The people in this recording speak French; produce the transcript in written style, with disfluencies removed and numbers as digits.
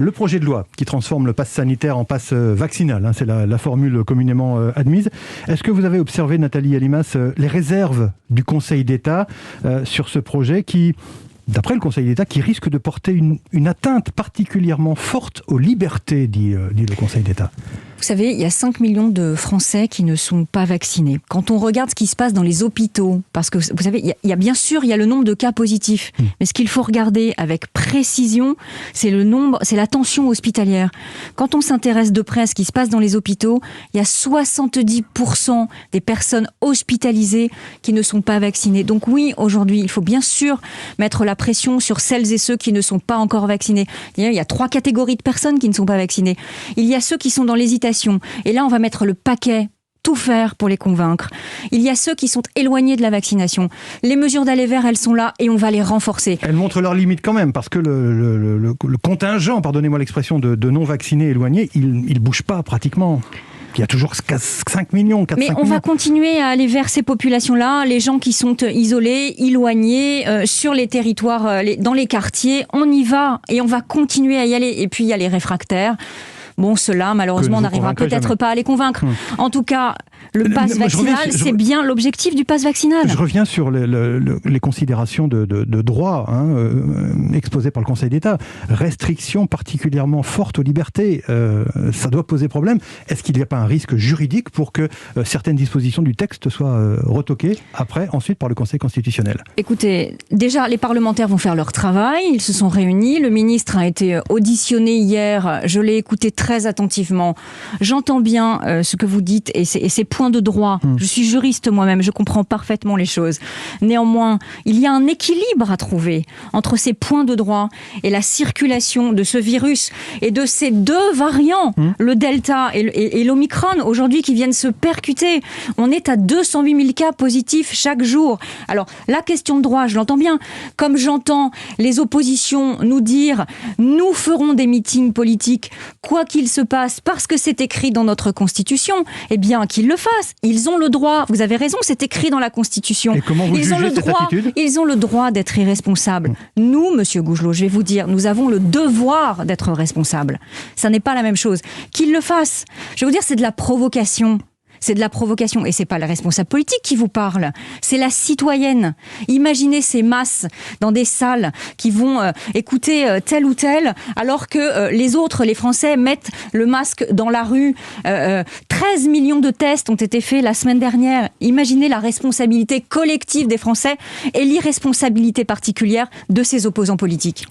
Le projet de loi qui transforme le pass sanitaire en pass vaccinal, c'est la formule communément admise. Est-ce que vous avez observé, Nathalie Elimas, les réserves du Conseil d'État sur ce projet qui, d'après le Conseil d'État, qui risque de porter une atteinte particulièrement forte aux libertés, dit le Conseil d'État? Vous savez, il y a 5 millions de Français qui ne sont pas vaccinés. Quand on regarde ce qui se passe dans les hôpitaux, parce que vous savez, il y a bien sûr, il y a le nombre de cas positifs, mais ce qu'il faut regarder avec précision, c'est la tension hospitalière. Quand on s'intéresse de près à ce qui se passe dans les hôpitaux, il y a 70% des personnes hospitalisées qui ne sont pas vaccinées. Donc oui, aujourd'hui, il faut bien sûr mettre la pression sur celles et ceux qui ne sont pas encore vaccinés. Il y a 3 catégories de personnes qui ne sont pas vaccinées. Il y a ceux qui sont dans l'hésitation. Et là, on va mettre le paquet, tout faire pour les convaincre. Il y a ceux qui sont éloignés de la vaccination. Les mesures d'aller vers, elles sont là et on va les renforcer. Elles montrent leurs limites quand même, parce que le contingent, pardonnez-moi l'expression, de non-vaccinés éloignés, il ne bouge pas pratiquement. Il y a toujours 5 millions, 4-5 millions. Mais on va continuer à aller vers ces populations-là, les gens qui sont isolés, éloignés, sur les territoires, dans les quartiers. On y va et on va continuer à y aller. Et puis, il y a les réfractaires. Bon, ceux-là, malheureusement, on n'arrivera peut-être pas à les convaincre. En tout cas, le pass vaccinal, c'est bien l'objectif du pass vaccinal. Je reviens sur les considérations de droit exposées par le Conseil d'État. Restrictions particulièrement fortes aux libertés, ça doit poser problème. Est-ce qu'il n'y a pas un risque juridique pour que certaines dispositions du texte soient retoquées ensuite par le Conseil constitutionnel? Écoutez, déjà, les parlementaires vont faire leur travail. Ils se sont réunis. Le ministre a été auditionné hier. Je l'ai écouté très attentivement. J'entends bien ce que vous dites et ces points de droit. Je suis juriste moi-même, je comprends parfaitement les choses. Néanmoins, il y a un équilibre à trouver entre ces points de droit et la circulation de ce virus et de ces 2 variants, le Delta et l'Omicron, aujourd'hui, qui viennent se percuter. On est à 208 000 cas positifs chaque jour. Alors, la question de droit, je l'entends bien. Comme j'entends les oppositions nous dire « nous ferons des meetings politiques, quoi qu'il se passe, parce que c'est écrit dans notre Constitution », eh bien, qu'ils le fassent. Ils ont le droit. Vous avez raison, c'est écrit dans la Constitution. Et comment vous jugez cette attitude ? Ils ont le droit d'être irresponsables. Nous, Monsieur Gougelot, je vais vous dire, nous avons le devoir d'être responsables. Ça n'est pas la même chose. Qu'ils le fassent. Je vais vous dire, c'est de la provocation. C'est de la provocation. Et c'est pas la responsable politique qui vous parle. C'est la citoyenne. Imaginez ces masses dans des salles qui vont écouter tel ou tel, alors que les autres, les Français, mettent le masque dans la rue. 13 millions de tests ont été faits la semaine dernière. Imaginez la responsabilité collective des Français et l'irresponsabilité particulière de ces opposants politiques.